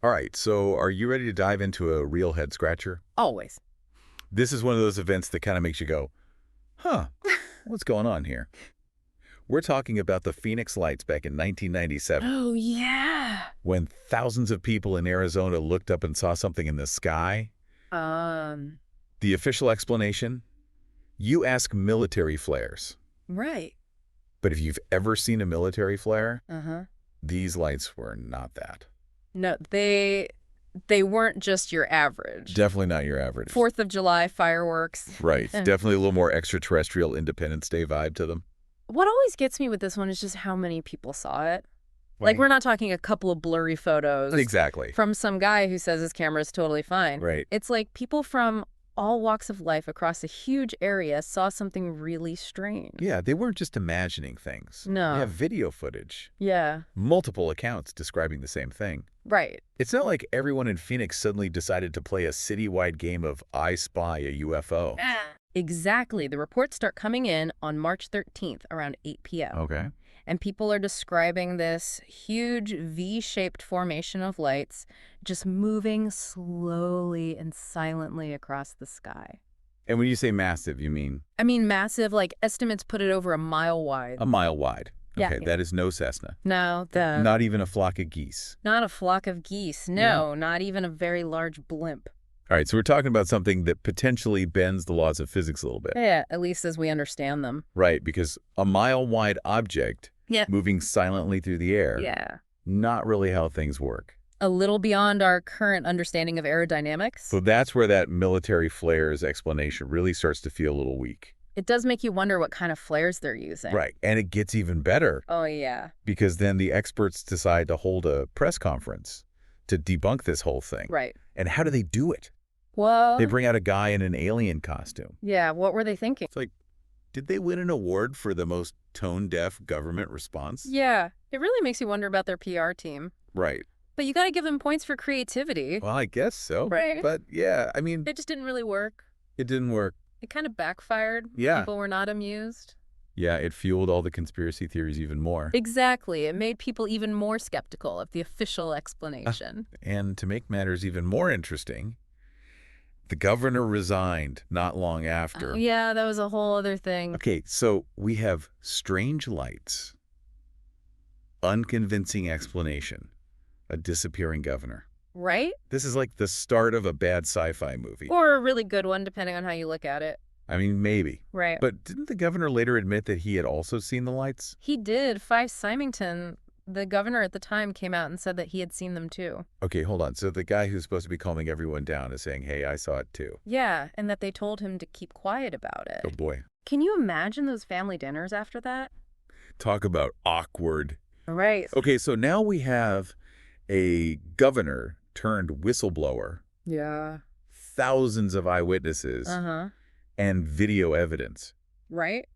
All right, so are you ready to dive into a real head scratcher? Always. This is one of those events that kind of makes you go, huh, what's going on here? We're talking about the Phoenix Lights back in 1997, Oh, yeah. when thousands of people in Arizona looked up and saw something in the sky. Um, The official explanation? You ask military flares. right. But if you've ever seen a military flare, Uh-huh. these lights were not that. No, they weren't just your average. Definitely not your average. 4th of July fireworks. Right. Eh. Definitely a little more extraterrestrial Independence Day vibe to them. What always gets me with this one is just how many people saw it. Like, Right. we're not talking a couple of blurry photos Exactly. from some guy who says his camera is totally fine. Right. It's like people from all walks of life across a huge area saw something really strange. Yeah, they weren't just imagining things. No. They have video footage. Yeah, Multiple accounts describing the same thing. right. It's not like everyone in Phoenix suddenly decided to play a citywide game of I Spy a UFO. Exactly. The reports start coming in on March 13th around 8 p.m. Okay. And people are describing this huge V-shaped formation of lights just moving slowly and silently across the sky. And when you say massive, you mean I mean, massive, like estimates put it over a mile wide. a mile wide. Yeah. Okay, that is no Cessna. No, Not even a flock of geese. not a flock of geese. No, not even a very large blimp. All right, so we're talking about something that potentially bends the laws of physics a little bit. Yeah, at least as we understand them. Right, because a mile-wide object Yeah. moving silently through the air, Yeah. not really how things work. A little beyond our current understanding of aerodynamics. So that's where that military flares explanation really starts to feel a little weak. It does make you wonder what kind of flares they're using. Right, and it gets even better Oh, yeah. because then the experts decide to hold a press conference to debunk this whole thing. Right. And how do they do it? Well, They bring out a guy in an alien costume. yeah, what were they thinking? It's like, did they win an award for the most tone-deaf government response? Yeah, it really makes you wonder about their PR team. Right. But you got to give them points for creativity. Well, I guess so. Right. But yeah, I mean, It just didn't really work. it didn't work. It kind of backfired. Yeah. People were not amused. Yeah, it fueled all the conspiracy theories even more. Exactly. It made people even more skeptical of the official explanation. And to make matters even more interesting, the governor resigned not long after. Oh, yeah, that was a whole other thing. Okay, so we have strange lights, unconvincing explanation, a disappearing governor. Right? This is like the start of a bad sci-fi movie. Or a really good one, depending on how you look at it. I mean, maybe. Right. But didn't the governor later admit that he had also seen the lights? He did. Fife Symington, the governor at the time, came out and said that he had seen them too. Okay, hold on. So the guy who's supposed to be calming everyone down is saying, hey, I saw it too. Yeah, and that they told him to keep quiet about it. Oh boy. Can you imagine those family dinners after that? Talk about awkward. Right. Okay, so now we have a governor turned whistleblower, Yeah. thousands of eyewitnesses, Uh-huh. and video evidence. Right?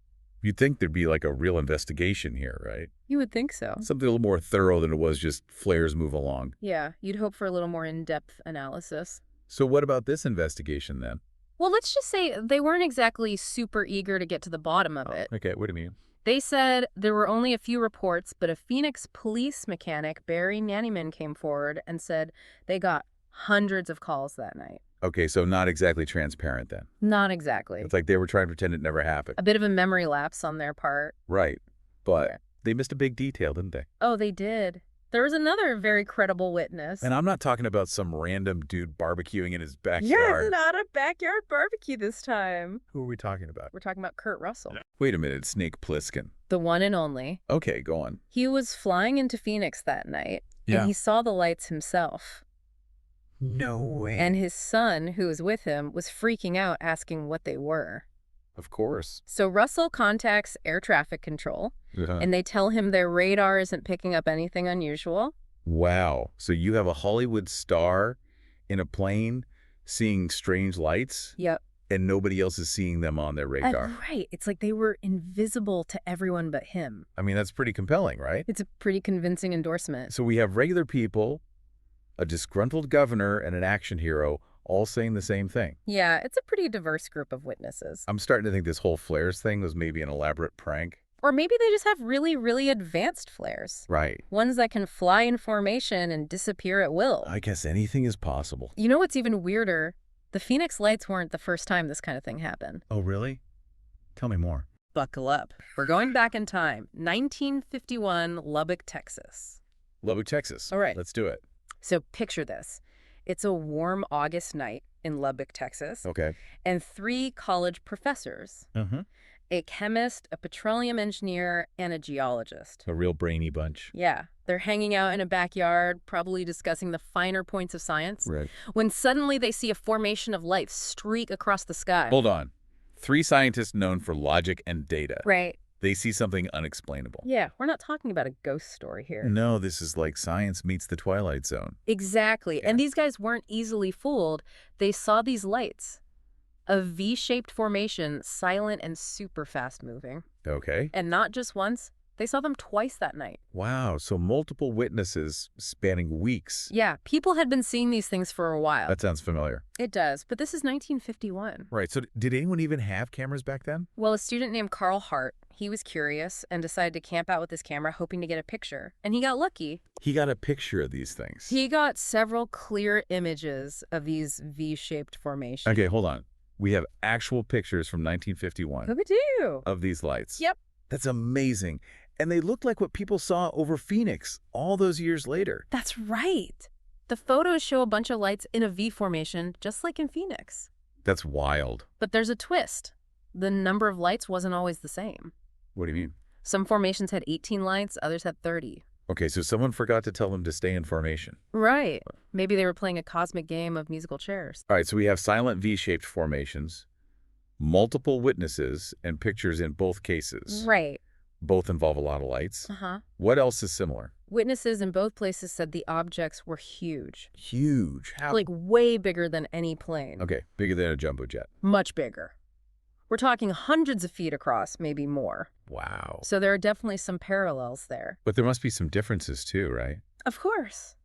You'd think there'd be like a real investigation here, right? You would think so. Something a little more thorough than it was just flares move along. Yeah, you'd hope for a little more in-depth analysis. So what about this investigation then? Well, let's just say they weren't exactly super eager to get to the bottom of it. Okay, what do you mean? They said there were only a few reports, but a Phoenix police mechanic, Barry Nannyman, came forward and said they got hundreds of calls that night. Okay, so not exactly transparent then. Not exactly. It's like they were trying to pretend it never happened. A bit of a memory lapse on their part. Right. But Okay. they missed a big detail, didn't they? Oh, they did. There was another very credible witness. And I'm not talking about some random dude barbecuing in his Yeah, backyard. not a backyard barbecue this time. Who are we talking about? We're talking about Kurt Russell, Wait a minute, Snake Plissken. the one and only. Okay, go on. He was flying into Phoenix that night, Yeah. and he saw the lights himself. No way. And his son, who was with him, was freaking out, asking what they were. Of course. So Russell contacts air traffic control, and they tell him their radar isn't picking up anything unusual. Wow. So you have a Hollywood star in a plane seeing strange lights, Yep. and nobody else is seeing them on their radar. Right. It's like they were invisible to everyone but him. I mean, that's pretty compelling, right? It's a pretty convincing endorsement. So we have regular people, a disgruntled governor, and an action hero all saying the same thing. Yeah, it's a pretty diverse group of witnesses. I'm starting to think this whole flares thing was maybe an elaborate prank. Or maybe they just have really, really advanced flares. Right. Ones that can fly in formation and disappear at will. I guess anything is possible. You know what's even weirder? The Phoenix Lights weren't the first time this kind of thing happened. Oh, really? Tell me more. Buckle up. We're going back in time. 1951, Lubbock, Texas. Lubbock, Texas. All right. Let's do it. So picture this. It's a warm August night in Lubbock, Texas. Okay. And 3 college professors. Mm-hmm. A chemist, a petroleum engineer, and a geologist. A real brainy bunch. Yeah. They're hanging out in a backyard, probably discussing the finer points of science. Right. When suddenly they see a formation of light streak across the sky. Hold on. 3 scientists known for logic and data. Right. They see something unexplainable. Yeah, we're not talking about a ghost story here. No, this is like science meets the Twilight Zone. Exactly. Yeah. And these guys weren't easily fooled. They saw these lights. A V-shaped formation, silent and super fast moving. Okay. And not just once. They saw them twice that night. Wow, so multiple witnesses spanning weeks. Yeah, people had been seeing these things for a while. That sounds familiar. It does, but this is 1951. Right, so did anyone even have cameras back then? Well, a student named Carl Hart, he was curious and decided to camp out with his camera hoping to get a picture. And he got lucky. He got a picture of these things. He got several clear images of these V-shaped formations. Okay, hold on. We have actual pictures from 1951 Who-ba-doo. of these lights. Yep. That's amazing. And they look like what people saw over Phoenix all those years later. That's right. The photos show a bunch of lights in a V formation, just like in Phoenix. That's wild. But there's a twist. The number of lights wasn't always the same. What do you mean? Some formations had 18 lights, others had 30. Okay, so someone forgot to tell them to stay in formation. Right. Maybe they were playing a cosmic game of musical chairs. All right, so we have silent V-shaped formations, multiple witnesses, and pictures in both cases. Right. Both involve a lot of lights. Uh-huh. What else is similar? Witnesses in both places said the objects were huge. Huge. How? Like way bigger than any plane. Okay, bigger than a jumbo jet. Much bigger. We're talking hundreds of feet across, maybe more. Wow. So there are definitely some parallels there. But there must be some differences too, right? Of course.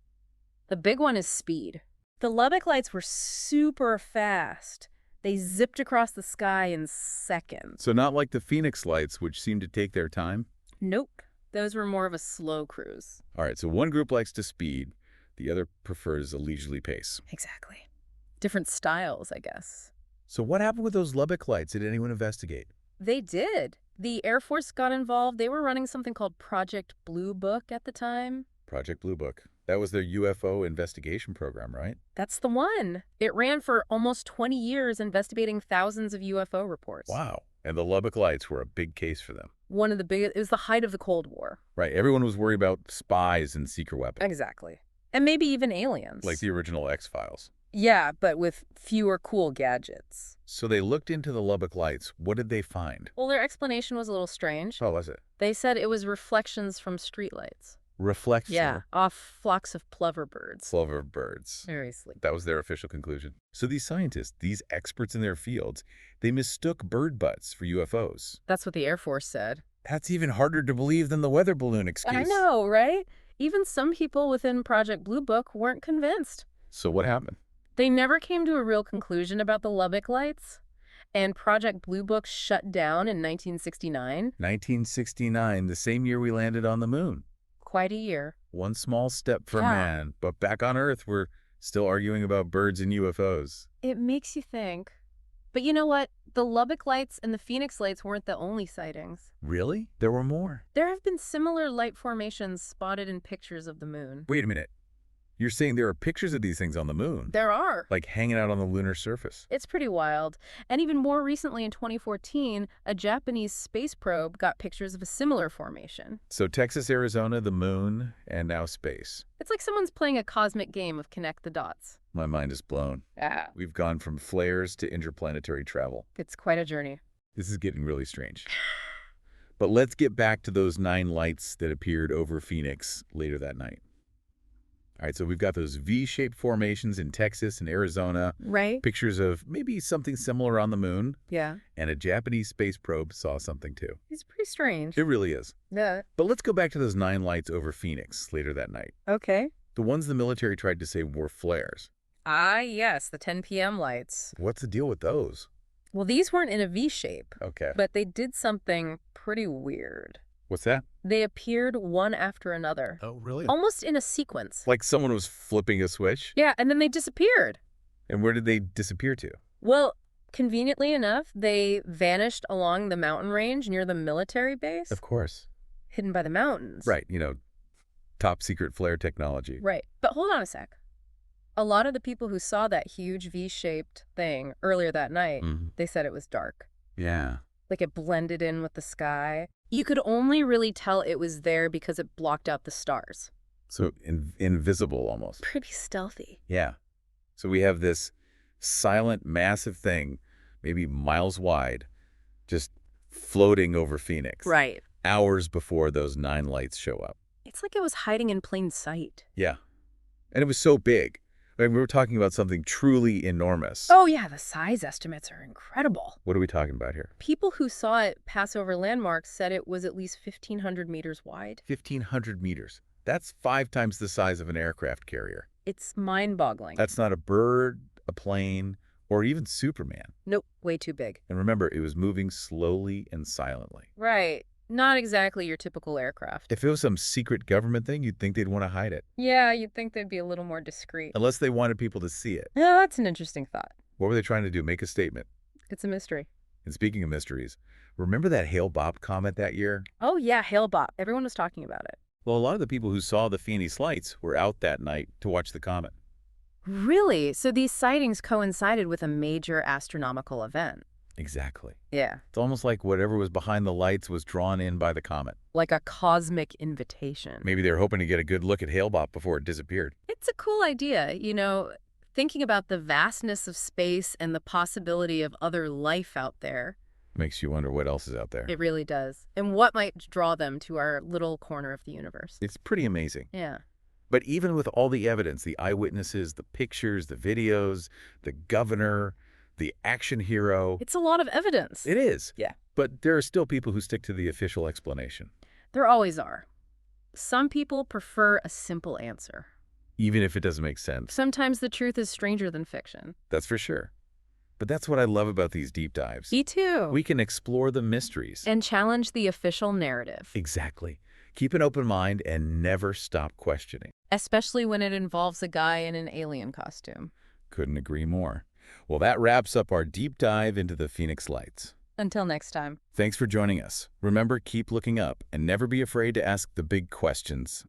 The big one is speed. The Lubbock Lights were super fast. They zipped across the sky in seconds. So not like the Phoenix lights, which seem to take their time? Nope. Those were more of a slow cruise. All right, so one group likes to speed, the other prefers a leisurely pace. Exactly. Different styles, I guess. So what happened with those Lubbock lights? Did anyone investigate? They did. The Air Force got involved. They were running something called Project Blue Book at the time. Project Blue Book. That was their UFO investigation program, right? That's the one. It ran for almost 20 years, investigating thousands of UFO reports. Wow. And the Lubbock lights were a big case for them. One of the biggest, it was the height of the Cold War. Right. Everyone was worried about spies and secret weapons. Exactly. And maybe even aliens. Like the original X-Files. Yeah, but with fewer cool gadgets. So they looked into the Lubbock lights. What did they find? Well, their explanation was a little strange. Oh, was it? They said it was reflections from streetlights. Reflection. Yeah, off flocks of plover birds. Plover birds. Seriously. That was their official conclusion. So these scientists, these experts in their fields, they mistook bird butts for UFOs. That's what the Air Force said. That's even harder to believe than the weather balloon excuse. I know, right? Even some people within Project Blue Book weren't convinced. So what happened? They never came to a real conclusion about the Lubbock lights, and Project Blue Book shut down in 1969. 1969, the same year we landed on the moon. Quite a year. One small step for Yeah. man, but back on Earth, we're still arguing about birds and UFOs. It makes you think. But you know what? The Lubbock lights and the Phoenix lights weren't the only sightings. Really? There were more. There have been similar light formations spotted in pictures of the moon. Wait a minute. You're saying there are pictures of these things on the moon? There are. Like hanging out on the lunar surface? It's pretty wild. And even more recently in 2014, a Japanese space probe got pictures of a similar formation. So Texas, Arizona, the moon, and now space. It's like someone's playing a cosmic game of connect the dots. My mind is blown. Ah, We've gone from flares to interplanetary travel. it's quite a journey. This is getting really strange. But let's get back to those 9 lights that appeared over Phoenix later that night. All right, so we've got those V-shaped formations in Texas and Arizona, Right? pictures of maybe something similar on the moon, Yeah. and a Japanese space probe saw something too. It's pretty strange. It really is. Yeah. But let's go back to those 9 lights over Phoenix later that night. Okay. The ones the military tried to say were flares. Ah, yes, the 10 p.m. lights. What's the deal with those? Well, these weren't in a V shape, Okay. but they did something pretty weird. What's that? They appeared one after another, Oh, really? almost in a sequence. Like someone was flipping a switch? Yeah, and then they disappeared. And where did they disappear to? Well, conveniently enough, they vanished along the mountain range near the military base, Of course. hidden by the mountains. Right, top secret flare technology. Right. But hold on a sec. A lot of the people who saw that huge V-shaped thing earlier that night, they said it was dark. Yeah. Like it blended in with the sky. You could only really tell it was there because it blocked out the stars. So invisible almost. Pretty stealthy. Yeah. So we have this silent, massive thing, maybe miles wide, just floating over Phoenix. Right. Hours before those 9 lights show up. It's like it was hiding in plain sight. Yeah. And it was so big. I mean, we were talking about something truly enormous. Oh, yeah, the size estimates are incredible. What are we talking about here? People who saw it pass over landmarks said it was at least 1,500 meters wide. 1,500 meters. That's 5 times the size of an aircraft carrier. It's mind-boggling. That's not a bird, a plane, or even Superman. Nope, way too big. And remember, it was moving slowly and silently. Right. Not exactly your typical aircraft. If it was some secret government thing, you'd think they'd want to hide it. Yeah, you'd think they'd be a little more discreet. Unless they wanted people to see it. Yeah, that's an interesting thought. What were they trying to do? Make a statement. It's a mystery. And speaking of mysteries, remember that Hale-Bopp comet that year? Oh, yeah, Hale-Bopp. Everyone was talking about it. Well, a lot of the people who saw the Phoenix lights were out that night to watch the comet. Really? So these sightings coincided with a major astronomical event? Exactly. Yeah. It's almost like whatever was behind the lights was drawn in by the comet. Like a cosmic invitation. Maybe they were hoping to get a good look at Hale-Bopp before it disappeared. It's a cool idea, thinking about the vastness of space and the possibility of other life out there. Makes you wonder what else is out there. It really does. And what might draw them to our little corner of the universe. It's pretty amazing. Yeah. But even with all the evidence, the eyewitnesses, the pictures, the videos, the governor, the action hero. It's a lot of evidence. It is. Yeah. But there are still people who stick to the official explanation. There always are. Some people prefer a simple answer. Even if it doesn't make sense. Sometimes the truth is stranger than fiction. That's for sure. But that's what I love about these deep dives. Me too. We can explore the mysteries. And challenge the official narrative. Exactly. Keep an open mind and never stop questioning. Especially when it involves a guy in an alien costume. Couldn't agree more. Well, that wraps up our deep dive into the Phoenix Lights. Until next time. Thanks for joining us. Remember, keep looking up and never be afraid to ask the big questions.